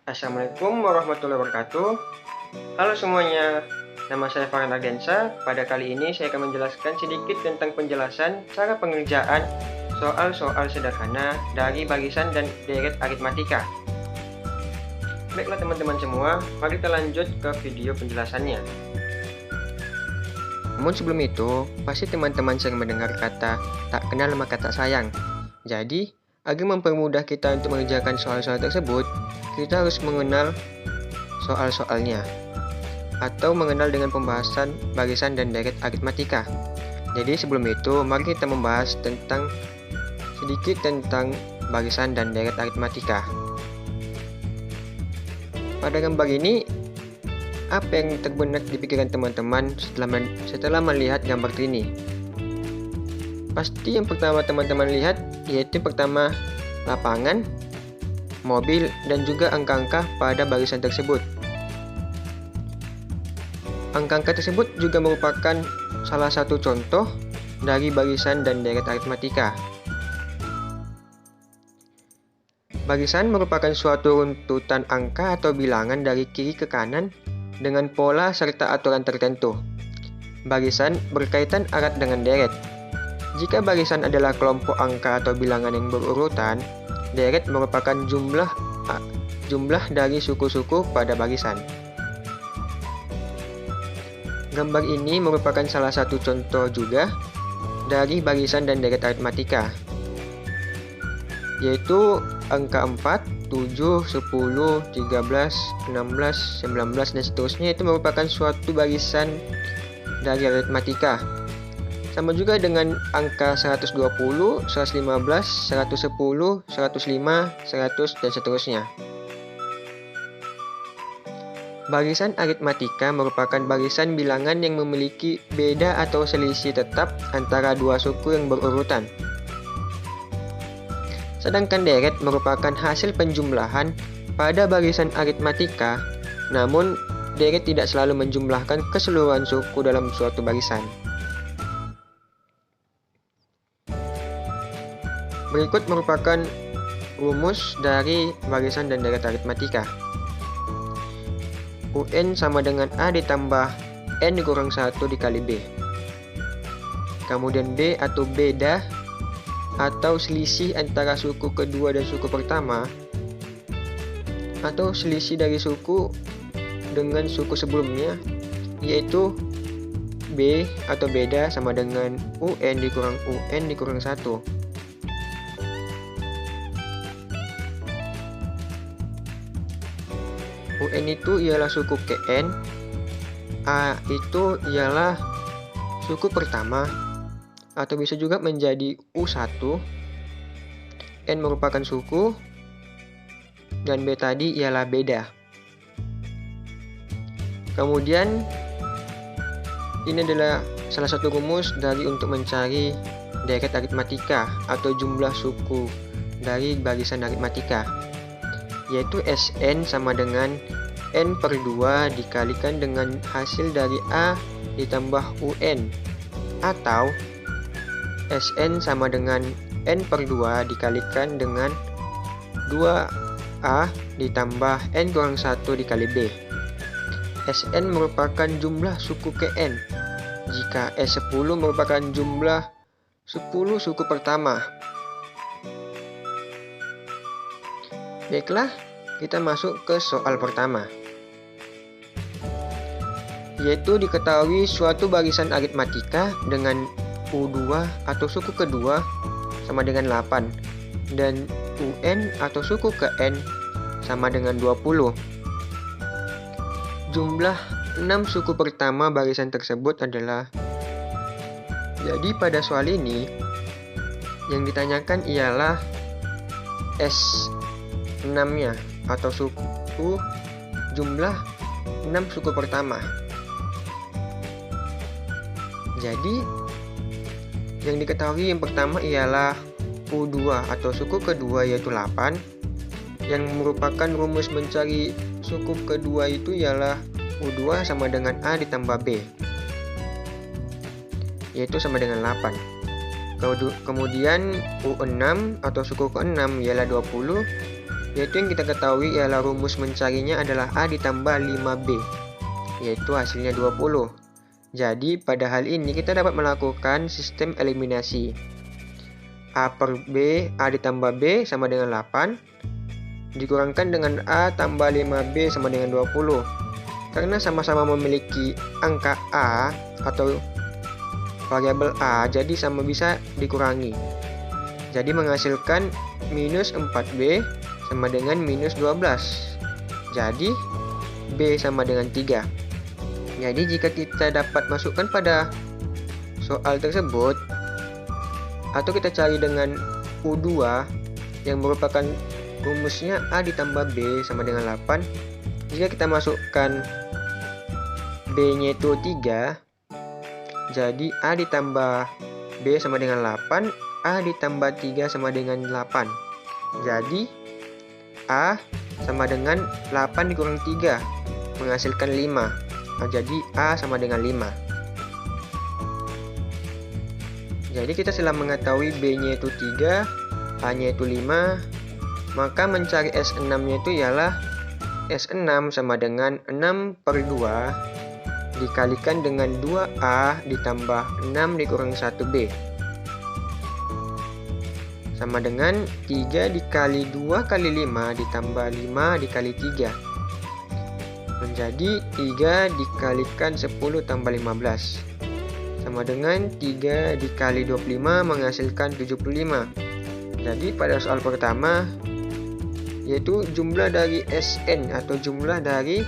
Assalamualaikum warahmatullahi wabarakatuh. Halo semuanya, nama saya Farhan Ardensa. Pada kali ini saya akan menjelaskan sedikit tentang penjelasan cara pengerjaan soal-soal sederhana dari barisan dan deret aritmatika. Baiklah teman-teman semua, mari kita lanjut ke video penjelasannya. Namun sebelum itu, pasti teman-teman sering mendengar kata tak kenal maka tak sayang. Jadi, agar mempermudah kita untuk mengerjakan soal-soal tersebut, kita harus mengenal soal-soalnya atau mengenal dengan pembahasan barisan dan deret aritmatika. Jadi sebelum itu, mari kita membahas sedikit tentang barisan dan deret aritmatika. Pada gambar ini, apa yang terbenak di pikiran teman-teman setelah melihat gambar ini? Pasti yang pertama teman-teman lihat yaitu pertama lapangan, mobil, dan juga angka-angka pada barisan tersebut. Angka-angka tersebut juga merupakan salah satu contoh dari barisan dan deret aritmatika. Barisan merupakan suatu runtutan angka atau bilangan dari kiri ke kanan dengan pola serta aturan tertentu. Barisan berkaitan erat dengan deret. Jika barisan adalah kelompok angka atau bilangan yang berurutan, deret merupakan jumlah dari suku-suku pada barisan. Gambar ini merupakan salah satu contoh juga dari barisan dan deret aritmatika, yaitu angka 4, 7, 10, 13, 16, 19, dan seterusnya itu merupakan suatu barisan dari aritmatika. Sama juga dengan angka 120, 115, 110, 105, 100, dan seterusnya. Barisan aritmatika merupakan barisan bilangan yang memiliki beda atau selisih tetap antara dua suku yang berurutan. Sedangkan deret merupakan hasil penjumlahan pada barisan aritmatika, namun deret tidak selalu menjumlahkan keseluruhan suku dalam suatu barisan. Berikut merupakan rumus dari barisan dan deret aritmatika. UN sama dengan A ditambah N dikurang 1 dikali B. Kemudian B atau beda atau selisih antara suku kedua dan suku pertama, atau selisih dari suku dengan suku sebelumnya, yaitu B atau beda sama dengan UN dikurang 1. UN itu ialah suku KN, A itu ialah suku pertama, atau bisa juga menjadi U1, N merupakan suku, dan B tadi ialah beda. Kemudian, ini adalah salah satu rumus untuk mencari deret aritmatika atau jumlah suku dari barisan aritmatika, yaitu Sn sama dengan N per 2 dikalikan dengan hasil dari A ditambah UN, atau Sn sama dengan N per 2 dikalikan dengan 2A ditambah N kurang 1 dikali B. Sn merupakan jumlah suku Kn, jika S10 merupakan jumlah 10 suku pertama. Baiklah, kita masuk ke soal pertama, yaitu diketahui suatu barisan aritmatika dengan U2 atau suku kedua sama dengan 8 dan UN atau suku ke N sama dengan 20. Jumlah 6 suku pertama barisan tersebut adalah, jadi pada soal ini yang ditanyakan ialah S6-nya atau suku jumlah 6 suku pertama. Jadi yang diketahui yang pertama ialah U2 atau suku kedua yaitu 8, yang merupakan rumus mencari suku kedua itu ialah U2 sama dengan A ditambah B, yaitu sama dengan 8. Kemudian U6 atau suku ke-6 ialah 20, yaitu yang kita ketahui ialah rumus mencarinya adalah A ditambah 5B, yaitu hasilnya 20. Jadi pada hal ini kita dapat melakukan sistem eliminasi. A per B, A ditambah B sama dengan 8, dikurangkan dengan A tambah 5B sama dengan 20. Karena sama-sama memiliki angka A atau variabel A, jadi sama bisa dikurangi. Jadi menghasilkan minus 4B sama dengan minus 12. Jadi B sama dengan 3. Jadi jika kita dapat masukkan pada soal tersebut, atau kita cari dengan U2 yang merupakan rumusnya A ditambah B sama dengan 8, jika kita masukkan B-nya itu 3, jadi A ditambah B sama dengan 8, A ditambah 3 sama dengan 8. Jadi A sama dengan 8 dikurang 3 menghasilkan 5. Jadi A sama dengan 5. Jadi kita setelah mengetahui B-nya itu 3, A-nya itu 5, maka mencari S6-nya itu ialah S6 sama dengan 6 per 2 dikalikan dengan 2A ditambah 6 dikurang 1B. Sama dengan 3 dikali 2 kali 5 ditambah 5 dikali 3. Menjadi 3 dikalikan 10 tambah 15. Sama dengan 3 dikali 25 menghasilkan 75. Jadi pada soal pertama, yaitu jumlah dari Sn atau jumlah dari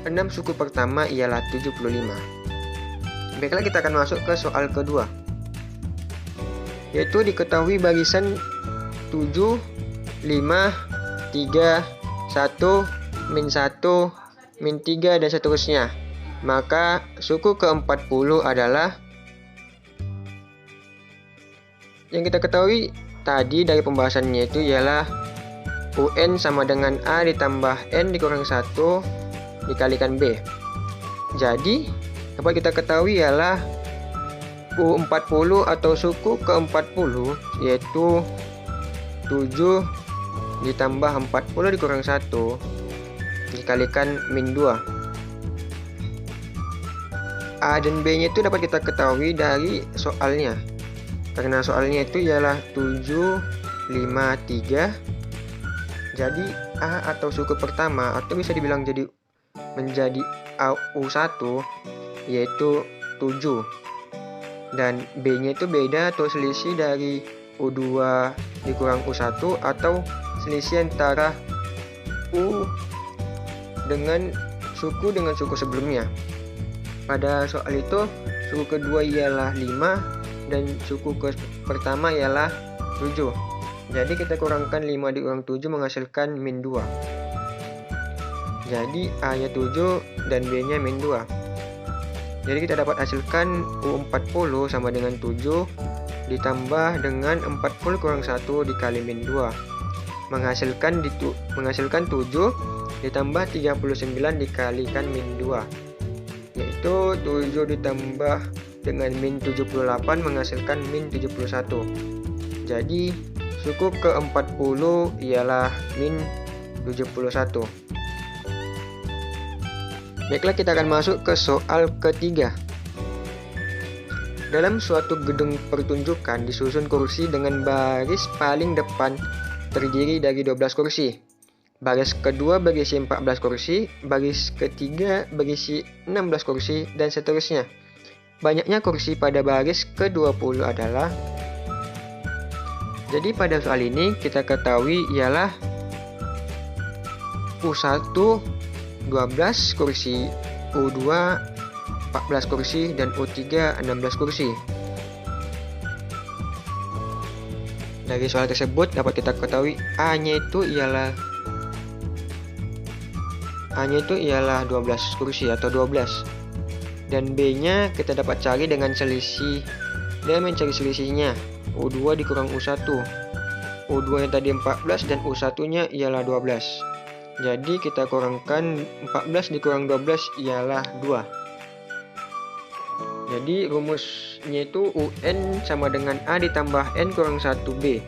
6 suku pertama ialah 75. Baiklah, kita akan masuk ke soal kedua, yaitu diketahui barisan 7, 5, 3, 1, min 1, min 3 dan seterusnya. Maka suku ke-40 adalah, yang kita ketahui tadi dari pembahasannya itu ialah UN sama dengan A ditambah N dikurang 1 dikalikan B. Jadi dapat kita ketahui ialah U40 atau suku ke-40 yaitu 7 ditambah 40 dikurang 1 dikalikan min 2. A dan B nya itu dapat kita ketahui dari soalnya, karena soalnya itu ialah 7, 5, 3. Jadi A atau suku pertama atau bisa dibilang menjadi U1 yaitu 7, dan B nya itu beda atau selisih dari U2 dikurang U1 atau selisih antara U dengan suku sebelumnya. Pada soal itu suku kedua ialah 5 dan suku pertama ialah 7. Jadi kita kurangkan 5 dikurang 7 menghasilkan min 2. Jadi A nya 7 dan B nya min 2. Jadi kita dapat hasilkan U40 sama dengan 7 ditambah dengan 40 kurang 1 dikali min 2 menghasilkan 7 ditambah 39 dikalikan min 2, yaitu 7 ditambah dengan min 78 menghasilkan min 71. Jadi suku ke-40 ialah min 71. Baiklah, kita akan masuk ke soal ketiga. Dalam suatu gedung pertunjukan disusun kursi dengan baris paling depan terdiri dari 12 kursi. Baris kedua berisi 14 kursi, baris ketiga berisi 16 kursi, dan seterusnya. Banyaknya kursi pada baris ke-20 adalah. Jadi pada soal ini kita ketahui ialah U1 12 kursi, U2 14 kursi, dan U3 16 kursi. Dari soal tersebut dapat kita ketahui A-nya itu ialah 12 kursi atau 12. Dan B-nya kita dapat cari dengan selisih, dan mencari selisihnya U2 dikurang U1. U2 nya tadi 14 dan U1-nya ialah 12. Jadi kita kurangkan 14 dikurang 12 ialah 2. Jadi rumusnya itu UN sama dengan A ditambah N kurang 1B.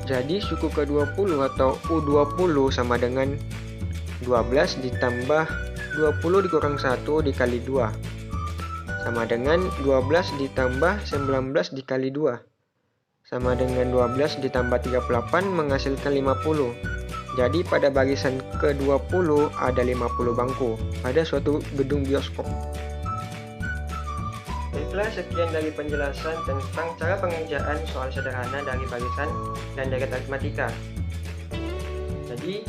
Jadi suku ke-20 atau U20 sama dengan 12 ditambah 20 dikurang 1 dikali 2. Sama dengan 12 ditambah 19 dikali 2. Sama dengan 12 ditambah 38 menghasilkan 50. Jadi pada barisan ke-20 ada 50 bangku pada suatu gedung bioskop. Baiklah, sekian dari penjelasan tentang cara pengerjaan soal sederhana dari barisan dan deret aritmatika. Jadi,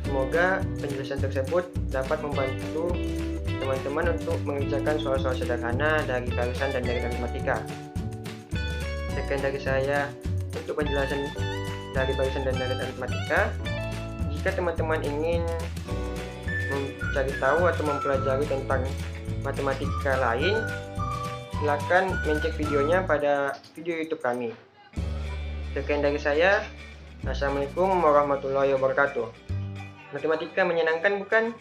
semoga penjelasan tersebut dapat membantu teman-teman untuk mengerjakan soal-soal sederhana dari barisan dan deret aritmatika. Sekian dari saya untuk penjelasan dari barisan dan deret aritmatika. Jika teman-teman ingin mencari tahu atau mempelajari tentang matematika lain, silakan mencek videonya pada video YouTube kami. Sekian dari saya. Assalamualaikum warahmatullahi wabarakatuh. Matematika menyenangkan, bukan?